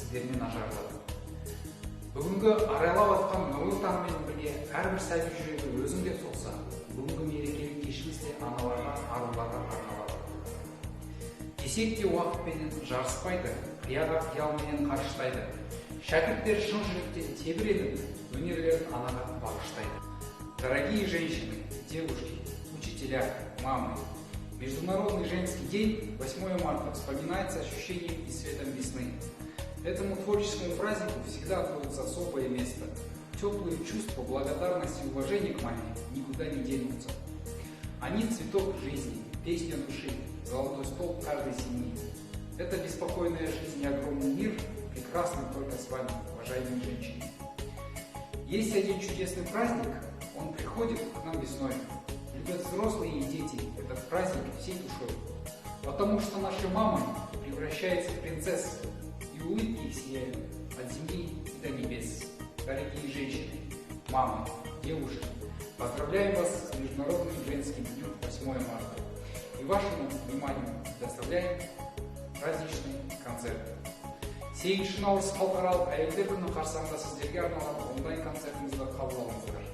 сіздермен ажыратады. Бүгінгі арайлап атқан нұрлы таңмен бірге әрбір сәби жүрегі өзіңде соқса, бүгінгі мерекелік кешіміз де аналарға, аруларға арналады. Десек те уақытпенен жарыспайды, қияға қиялменен қарыштайды. Шәкірттер шын жүректен тебіреніп, өнерлерін анаға бағыштайды. Дорогие женщины, девушки, учителя, мамы, Международный женский день 8 марта вспоминается ощущением и светом весны. Этому творческому празднику всегда отводится особое место. Теплые чувства, благодарность и уважение к маме никуда не денутся. Они цветок жизни, песня души, золотой стол каждой семьи. Это беспокойная жизнь и огромный мир, прекрасный только с вами, уважаемые женщины. Есть один чудесный праздник, он приходит к нам весной. Любят взрослые и дети этот праздник всей душой. Потому что наши мамы превращаются в принцесс, и улыбки их сияют от земли до небес. Дорогие женщины, мамы, девушки, поздравляем вас с Международным женским днем 8 марта. И вашему вниманию предоставляем праздничный концерт. Сегізінші наурыз халықаралық әйелдер күні қарсаңында сіздерге арналған онлайн концертімізді қабыл алыңыздар.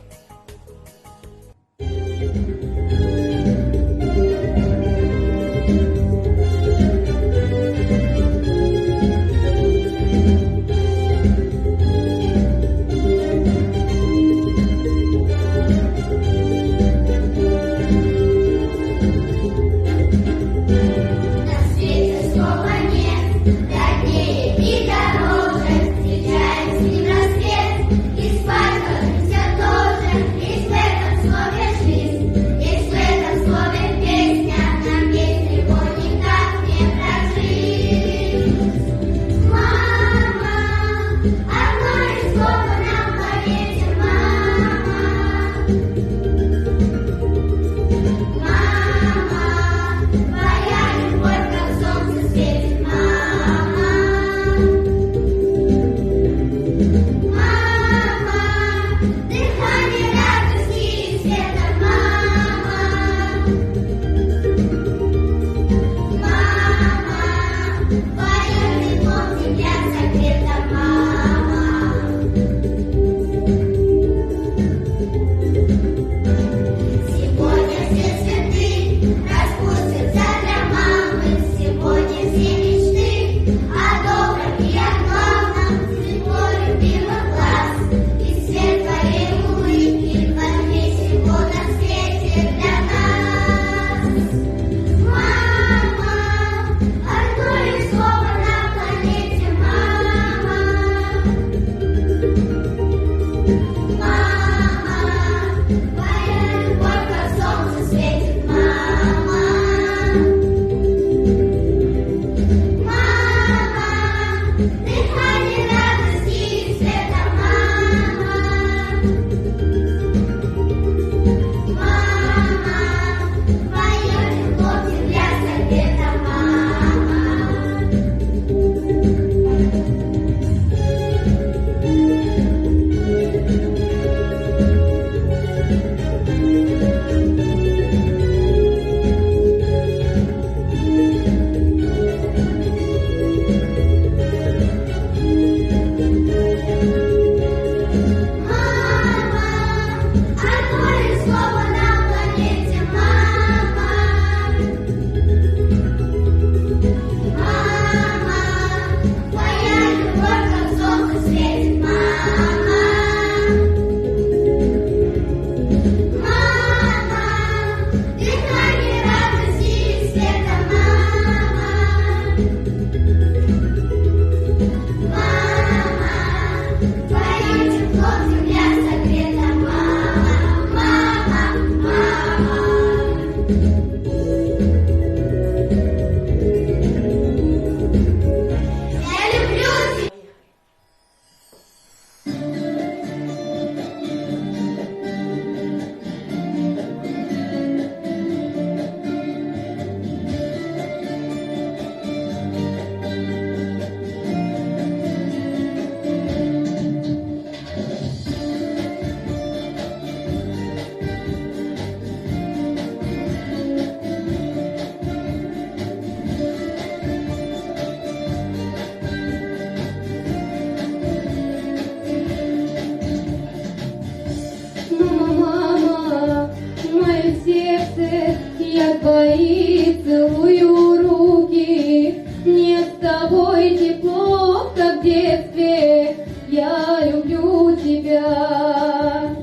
тепло, как в детстве, я люблю тебя.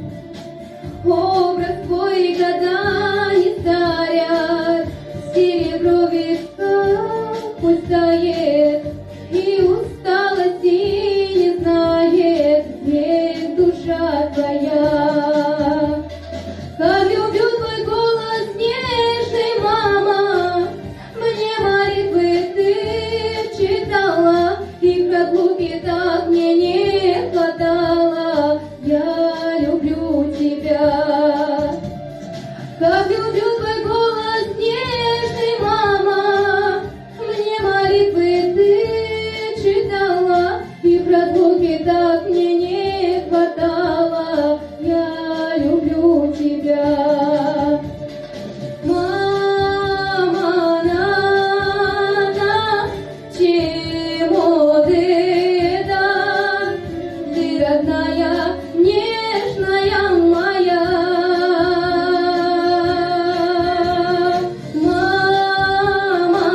Образ твой года не старят, серебро в висках пусть тает, и усталости не знает век душа твоя. Как люблю твой голос нежный, мама, мне молитвы ты читала, и в разлуке так мне не хватало. Я люблю тебя. Как люблю твой голос нежный, мама, мне молитвы ты читала, и в разлуке так мне не хватало. Я люблю тебя. Мама, чему ты так? Ты родная, нежная моя. Мама,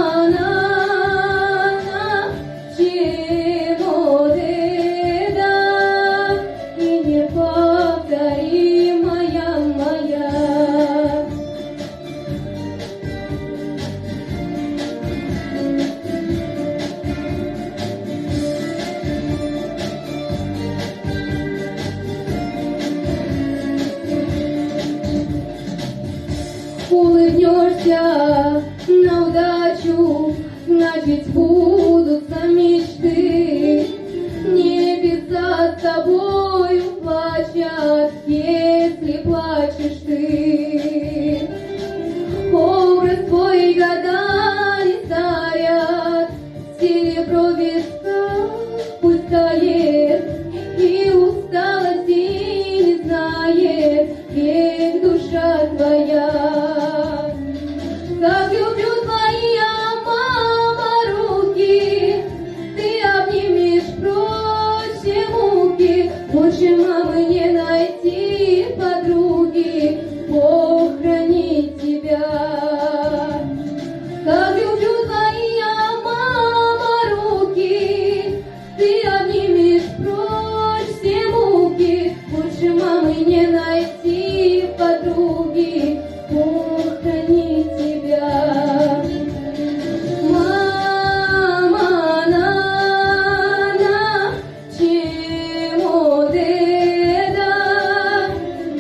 чему ты так? И неповторимая моя. Улыбнешься на удачу, значит сбудутся мечты. Небеса с тобою плачут, если плачешь ты. Образ твой года не старят, серебро в висках пусть тает, и усталости не знает век душа твоя. Как люблю твои, мама, руки, ты обнимешь прочь все муки. Больше мамы не найти подруги, Бог хранит тебя. Как люблю твои, мама, руки, ты обнимешь прочь все муки. Больше мамы не найти подруги, Бог хранит тебя. Мама, чему ты так?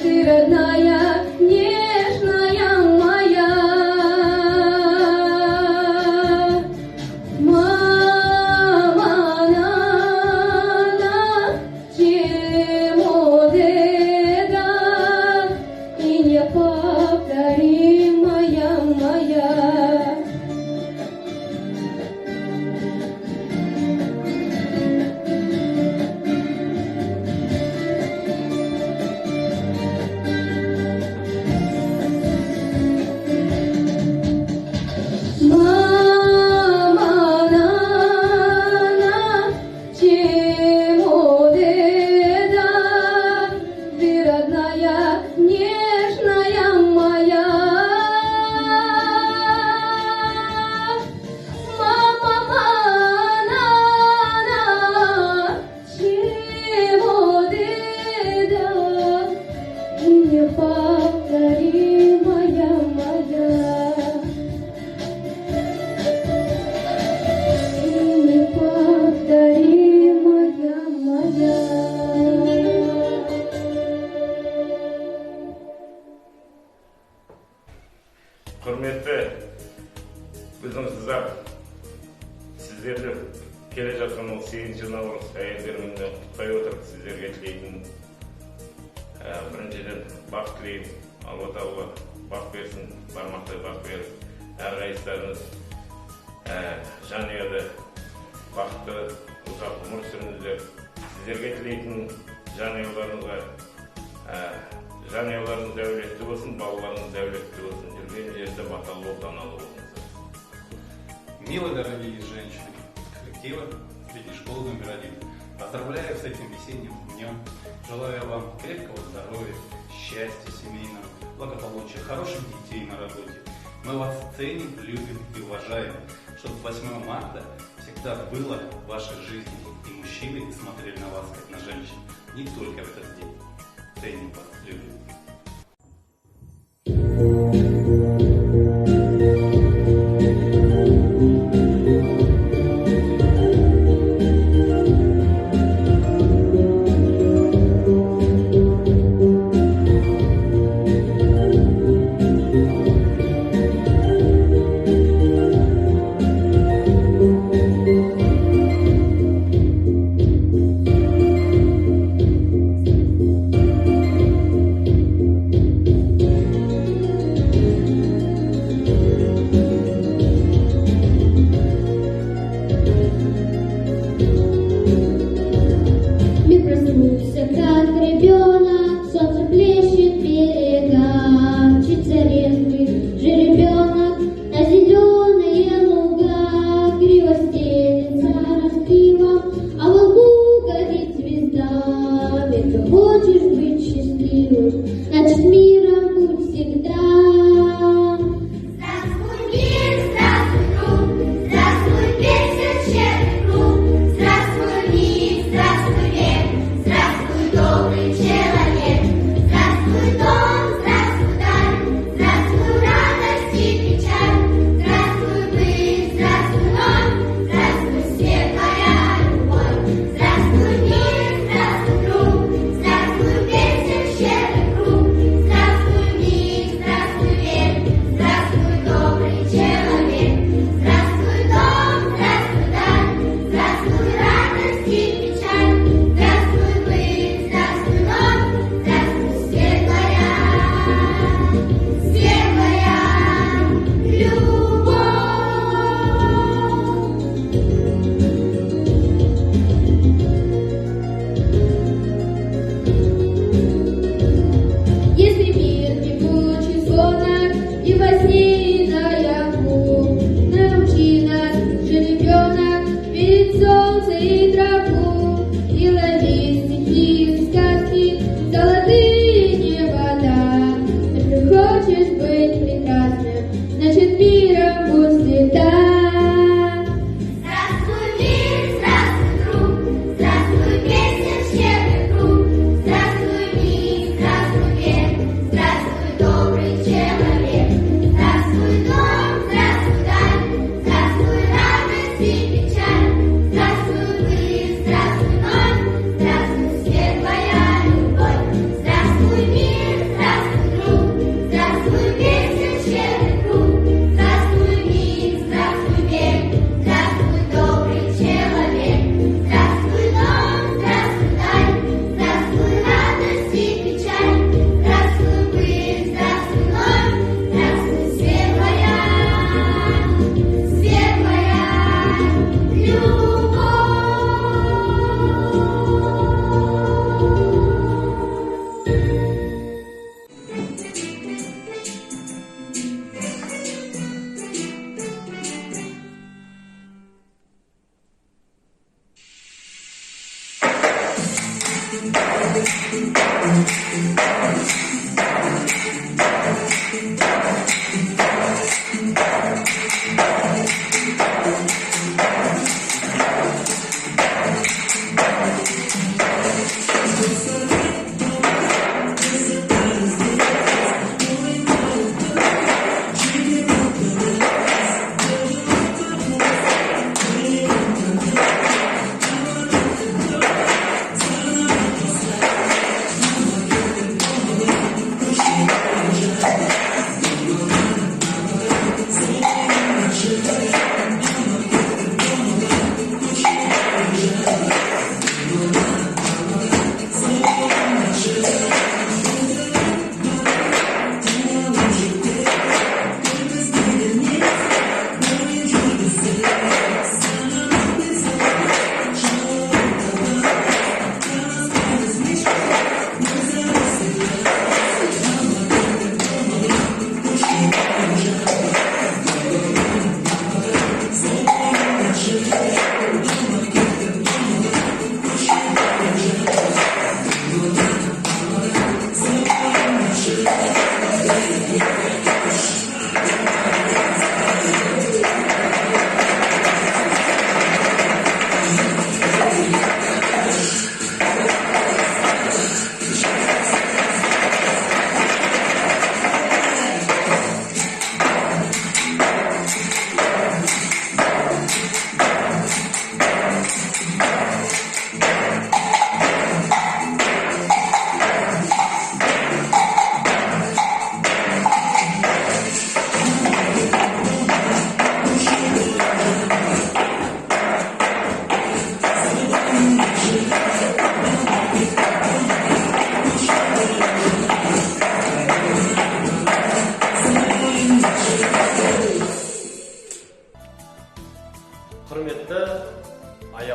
Ты родная, нежная моя. Мама, чему ты так? И неповторимая моя. Мама, чему ты так? Ты родная, нежная моя. Мама, чему ты так? И неповторимая моя. Неповторимая моя. Құрметті біздің қыздар, сіздерді келе жатқан ол 8-ші наурыз әйелдер күніне құттықтай отырып, сіздерге тілейтін біріншіден бақ тілеймін. Алла тағала бақ берсін, бармақтай бақ беріп, әрқайсыларыңыз жанұяда бақытты ұзақ ғұмыр сүріңіздер. Сіздерге тілейтін жанұяларыңыз дәулетті болсын, балаларыңыз дәулетті болсын, жүрген жерде баталы болып, даналы болыңыздар. Милые дорогие женщины коллектива среди школы номер 1, поздравляю с этим весенним днем. Желаю вам крепкого здоровья, счастья семейного, благополучия, хороших детей на работе. Мы вас ценим, любим и уважаем, чтобы 8 марта всегда было в вашей жизни, и мужчины смотрели на вас как на женщин, не только в этот день. Ценим вас, любим.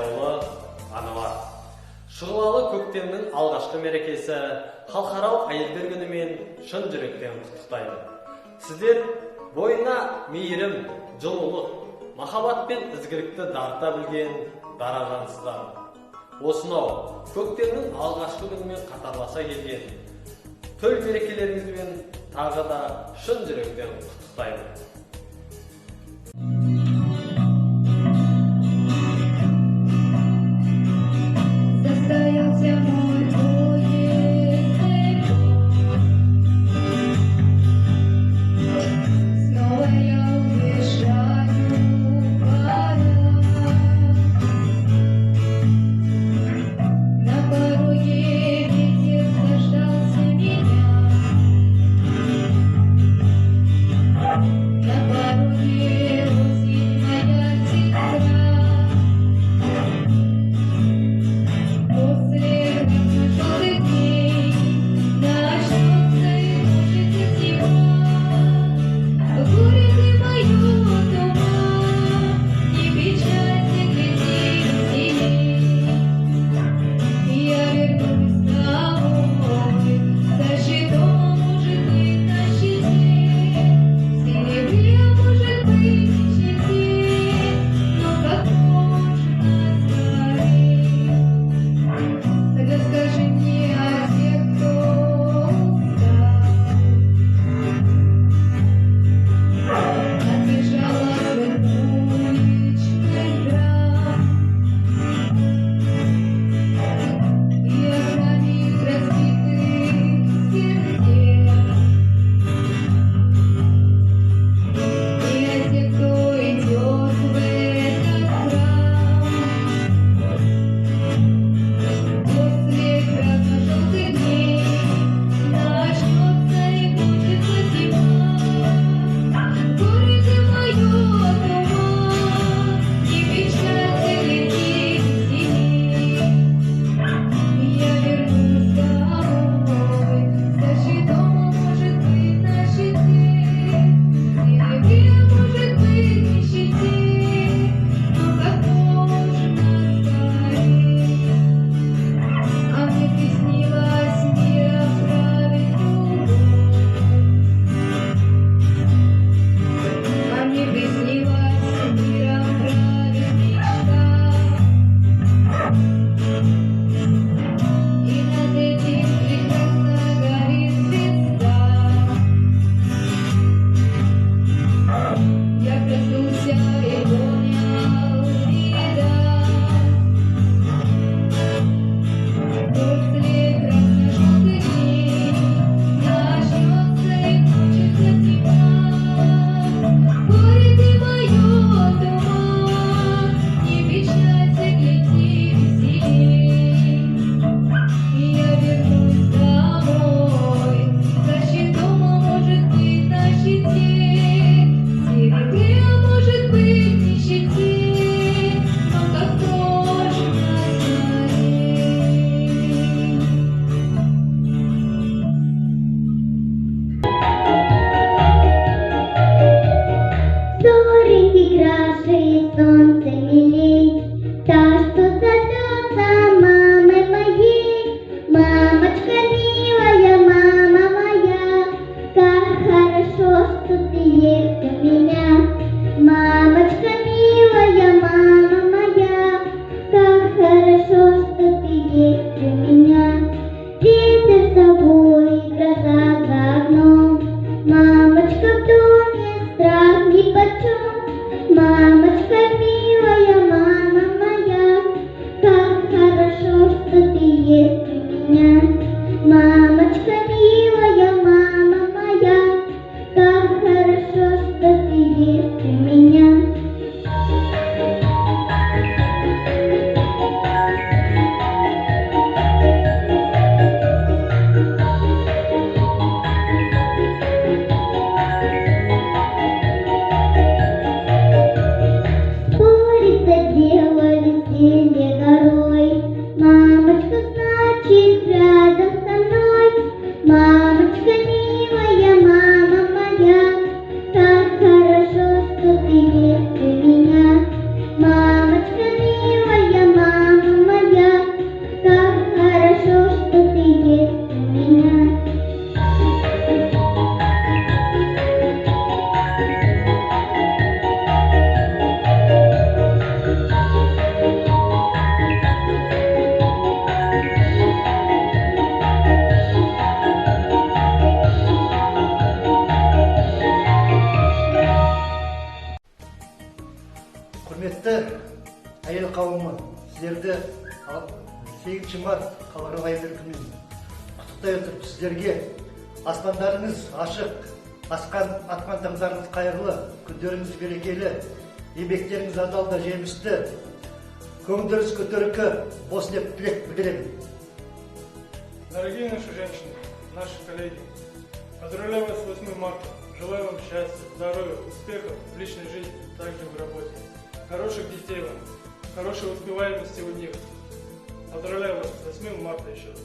аяулы аналар. Шұғылалы көктемнің алғашқы мерекесі халықаралық әйелдер күнімен шын жүректен құттықтаймын. Сіздер бойына мейірім, жылулық, махаббат пен ізгілікті дарыта білген дара жансыздар. Осынау көктемнің алғашқы күнімен қатарласа келген төл мерекелеріңізбен тағы да шын жүректен құттықтаймын. Состоялся мой поезд, снова я уезжаю, пора. На пороге ветер дождался меня, на 8 март халықаралық әйелдер күнін құттықтай отырып сіздерге аспандарыңыз ашық, атқан таңдарыңыз қайырлы, күндеріңіз берекелі, еңбектеріңіз адал да жемісті, көңілдеріңіз көтеріңкі болсын деп тілек білдіремін. Дорогие наши женщины, наши коллеги, поздравляю вас с 8 марта. Желаю вам счастья, здоровья, успехов в личной жизни, также в работе. Хороших детей вам, хорошей успеваемости у них. Поздравляю вас с 8 марта еще раз.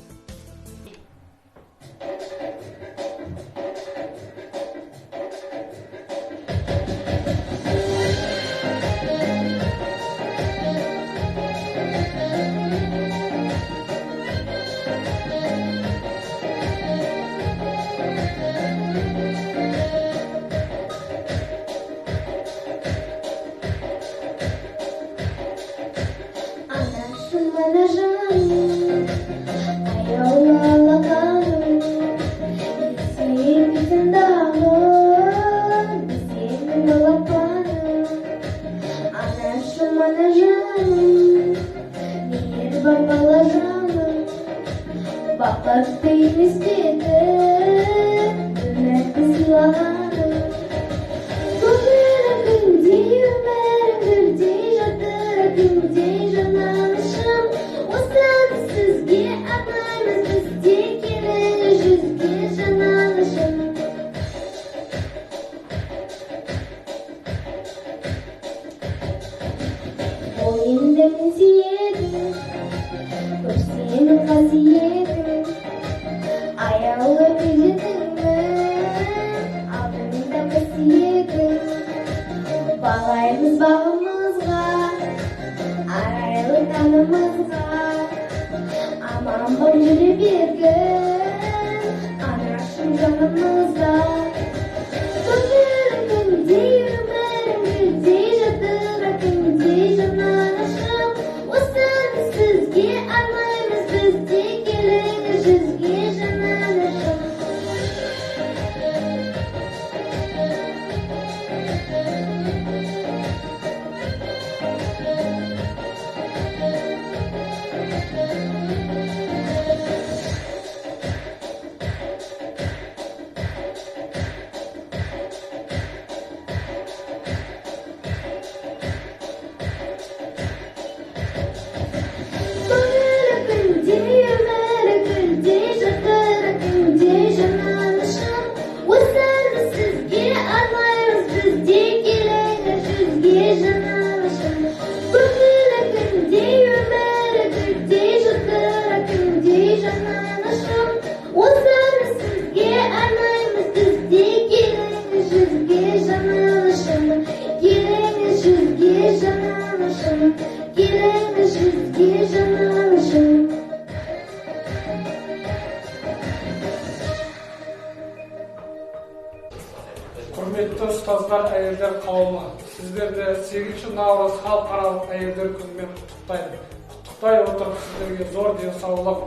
Құрметті ұстаздар, әйелдер қауымы, сіздерді 8 наурыз халықаралық әйелдер күнімен құттықтаймын. Құттықтай отырып сіздерге зор денсаулық,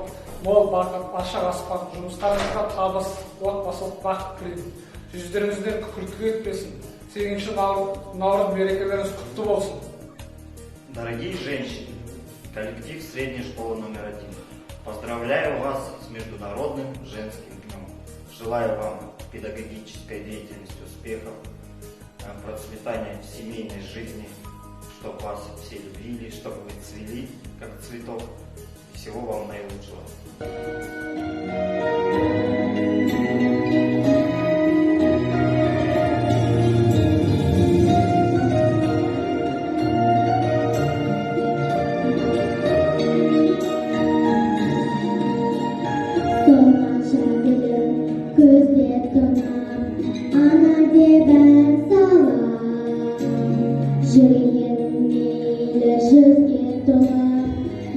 мол бақыт, ашық аспан, жұмыстарыңызға табыс, отбасылық бақыт тілеймін. Жүздеріңізден күлкі етпесін. 8 наурыз мерекелеріңіз құтты болсын. Дорогие женщины, коллектив средней школы номер 1, поздравляю вас с Международным женским днем. Желаю вам педагогической деятельности успехов, процветания в семейной жизни, чтобы вас все любили, чтобы вы цвели, как цветок. Всего вам наилучшего.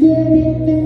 Yüreğimle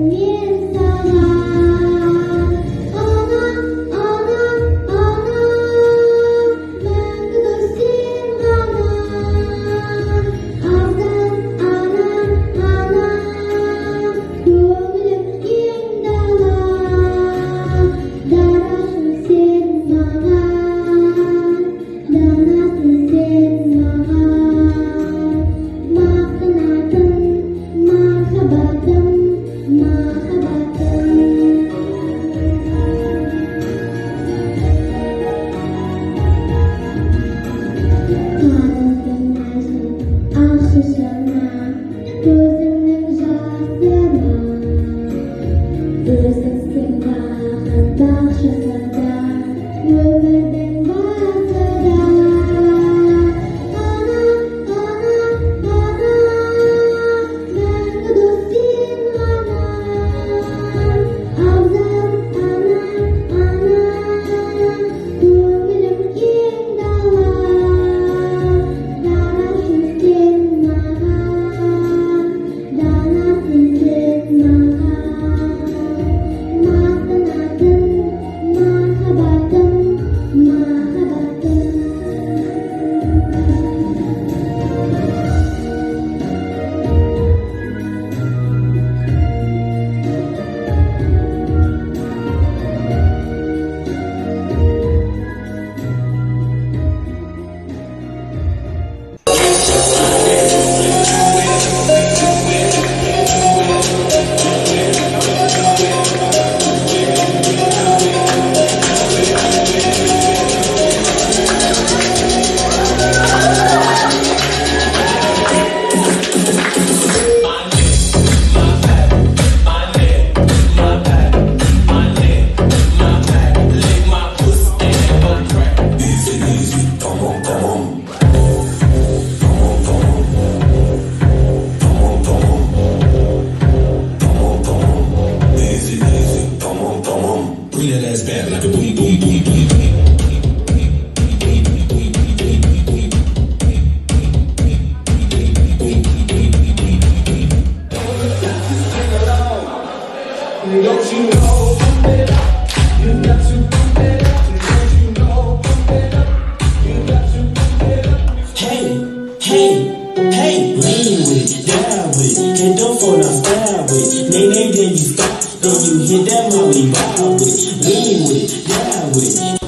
Hey, lean with it, down with it, get the phone out, style with it, nay, then you stop, then you hit that molly, vibe with it, lean with it, down with it.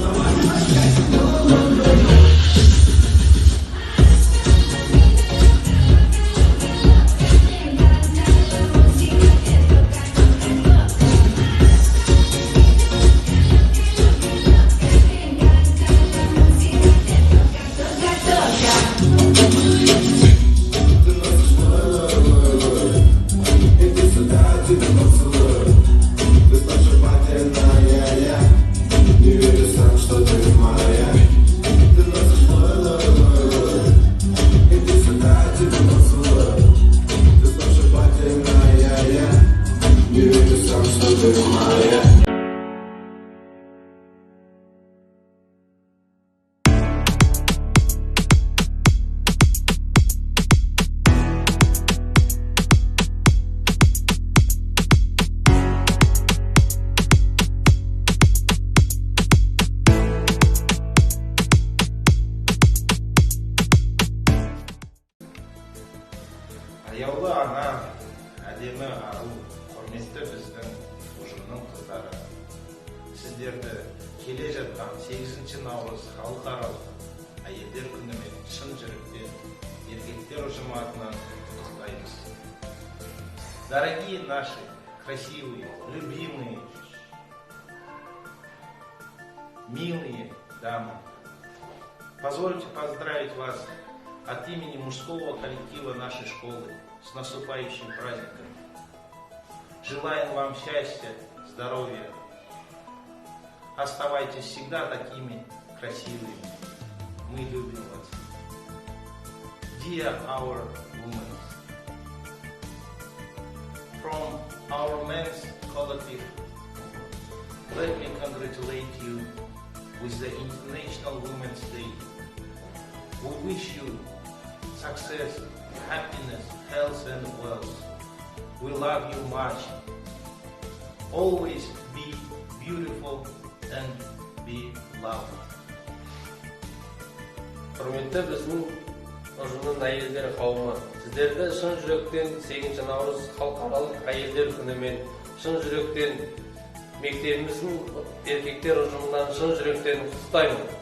Аяулы ана, әдемі ару, құрметті біздің ұжымның қыздары. Сіздерді келе жатқан 8 наурыз халықаралық әйелдер күнімен шын жүректен еркектер ұжымы атынан құттықтаймыз. Дорогие наши, красивые, любимые, милые дамы, позвольте поздравить вас от имени мужского коллектива нашей школы с наступающим праздником. Желаем вам счастья, здоровья. Оставайтесь всегда такими красивыми. Мы любим вас. Dear our women, from our men's collective, let me congratulate you with the International Women's Day. We wish you success, happiness, health and wealth. We love you much. Always be beautiful and be loved. Құрметті біздің ұжымның әйелдер қауымы, сіздерді шын жүректен 8 наурыз халықаралық әйелдер күнімен шын жүректен мектебіміздің еркектер ұжымынан шын жүректен құттықтаймын.